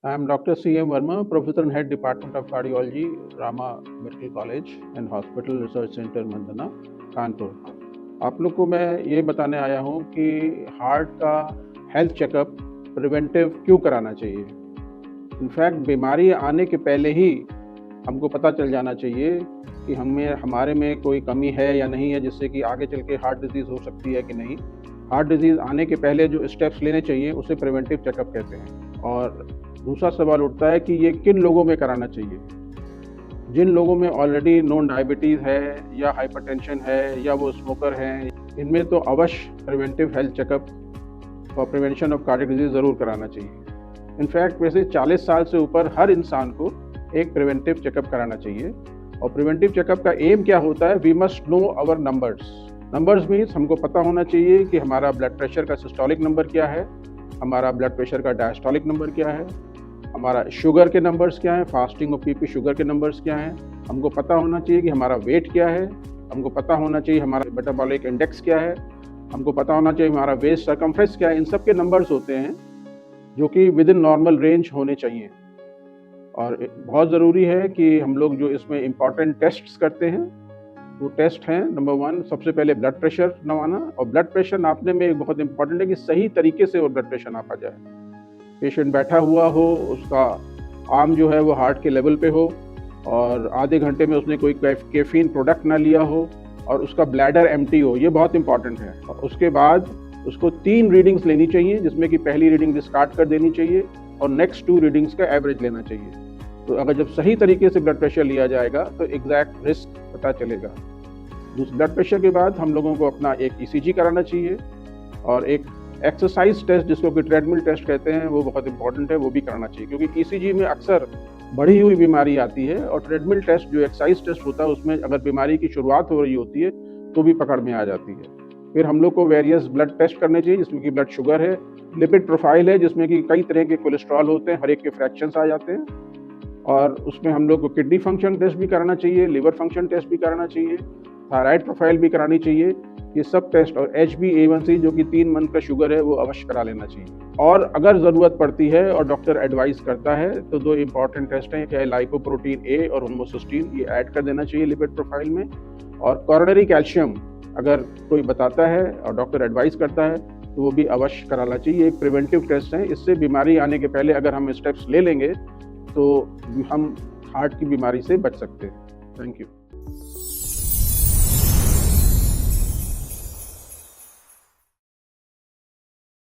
I am Dr. C.M. Verma, Professor and Head Department of Cardiology, Rama Medical College and Hospital Research Center, Mandhana, Kanpur. आप लोग को मैं ये बताने आया हूँ कि हार्ट का हेल्थ चेकअप प्रिवेंटिव क्यों कराना चाहिए। इनफैक्ट बीमारी आने के पहले ही हमको पता चल जाना चाहिए कि हमारे में कोई कमी है या नहीं है, जिससे कि आगे चल के हार्ट डिजीज़ हो सकती है कि नहीं। हार्ट डिजीज़ आने के पहले जो स्टेप्स लेने चाहिए उसे प्रिवेंटिव चेकअप कहते हैं। और दूसरा सवाल उठता है कि ये किन लोगों में कराना चाहिए। जिन लोगों में ऑलरेडी नोन डायबिटीज़ है या हाइपरटेंशन है या वो स्मोकर हैं, इनमें तो अवश्य preventive health checkup for prevention of cardiac disease ज़रूर कराना चाहिए। इनफैक्ट वैसे 40 साल से ऊपर हर इंसान को एक प्रिवेंटिव चेकअप कराना चाहिए। और प्रिवेंटिव चेकअप का एम क्या होता है? We must know our numbers means हमको पता होना चाहिए कि हमारा ब्लड प्रेशर का सिस्टोलिक नंबर क्या है, हमारा ब्लड प्रेशर का डायस्टोलिक नंबर क्या है, हमारा शुगर के नंबर्स क्या हैं, फास्टिंग और पीपी शुगर के नंबर्स क्या हैं। हमको पता होना चाहिए कि हमारा वेट क्या है, हमको पता होना चाहिए हमारा मेटाबॉलिक इंडेक्स क्या है, हमको पता होना चाहिए हमारा वेस्ट सर्कमफ्रेंस क्या है। इन सब के नंबर्स होते हैं जो कि विद इन नॉर्मल रेंज होने चाहिए। और बहुत ज़रूरी है कि हम लोग जो इसमें इम्पॉर्टेंट टेस्ट्स करते हैं वो टेस्ट हैं, नंबर 1 सबसे पहले ब्लड प्रेशर नापना। और ब्लड प्रेशर नापने में एक बहुत इंपॉर्टेंट है कि सही तरीके से वो ब्लड प्रेशर नापा जाए। पेशेंट बैठा हुआ हो, उसका आर्म जो है वो हार्ट के लेवल पे हो और आधे घंटे में उसने कोई कैफीन प्रोडक्ट ना लिया हो और उसका ब्लैडर एम्प्टी हो, ये बहुत इंपॉर्टेंट है। और उसके बाद उसको 3 रीडिंग्स लेनी चाहिए, जिसमें कि पहली रीडिंग डिस्कार्ड कर देनी चाहिए और नेक्स्ट 2 रीडिंग्स का एवरेज लेना चाहिए। तो अगर जब सही तरीके से ब्लड प्रेशर लिया जाएगा तो एग्जैक्ट रिस्क पता चलेगा। ब्लड प्रेशर के बाद हम लोगों को अपना एक ईसीजी कराना चाहिए और एक एक्सरसाइज टेस्ट जिसको कि ट्रेडमिल टेस्ट कहते हैं, वो बहुत इंपॉर्टेंट है, वो भी कराना चाहिए। क्योंकि ईसीजी में अक्सर बढ़ी हुई बीमारी आती है और ट्रेडमिल टेस्ट जो एक्सरसाइज टेस्ट होता है उसमें अगर बीमारी की शुरुआत हो रही होती है तो भी पकड़ में आ जाती है। फिर हम लोग को वेरियस ब्लड टेस्ट करने चाहिए, जिसमें कि ब्लड शुगर है, लिपिड प्रोफाइल है जिसमें कि कई तरह के कोलेस्ट्रॉल होते हैं, हर एक के फ्रैक्शंस आ जाते हैं। और उसमें हम लोग को किडनी फंक्शन टेस्ट भी कराना चाहिए, लिवर फंक्शन टेस्ट भी कराना चाहिए, थायराइड प्रोफाइल भी करानी चाहिए। ये सब टेस्ट और HbA1c जो कि 3 मंथ का शुगर है वो अवश्य करा लेना चाहिए। और अगर ज़रूरत पड़ती है और डॉक्टर एडवाइस करता है तो 2 इंपॉर्टेंट टेस्ट हैं, चाहे लाइपोप्रोटीन A और होमोसिस्टीन, ये ऐड कर देना चाहिए लिपिड प्रोफाइल में। और कोरोनरी कैल्शियम अगर कोई बताता है और डॉक्टर एडवाइस करता है तो वो भी अवश्य कराना चाहिए। एक प्रिवेंटिव टेस्ट है, इससे बीमारी आने के पहले अगर हम स्टेप्स ले लेंगे तो हम हार्ट की बीमारी से बच सकते हैं। Thank you.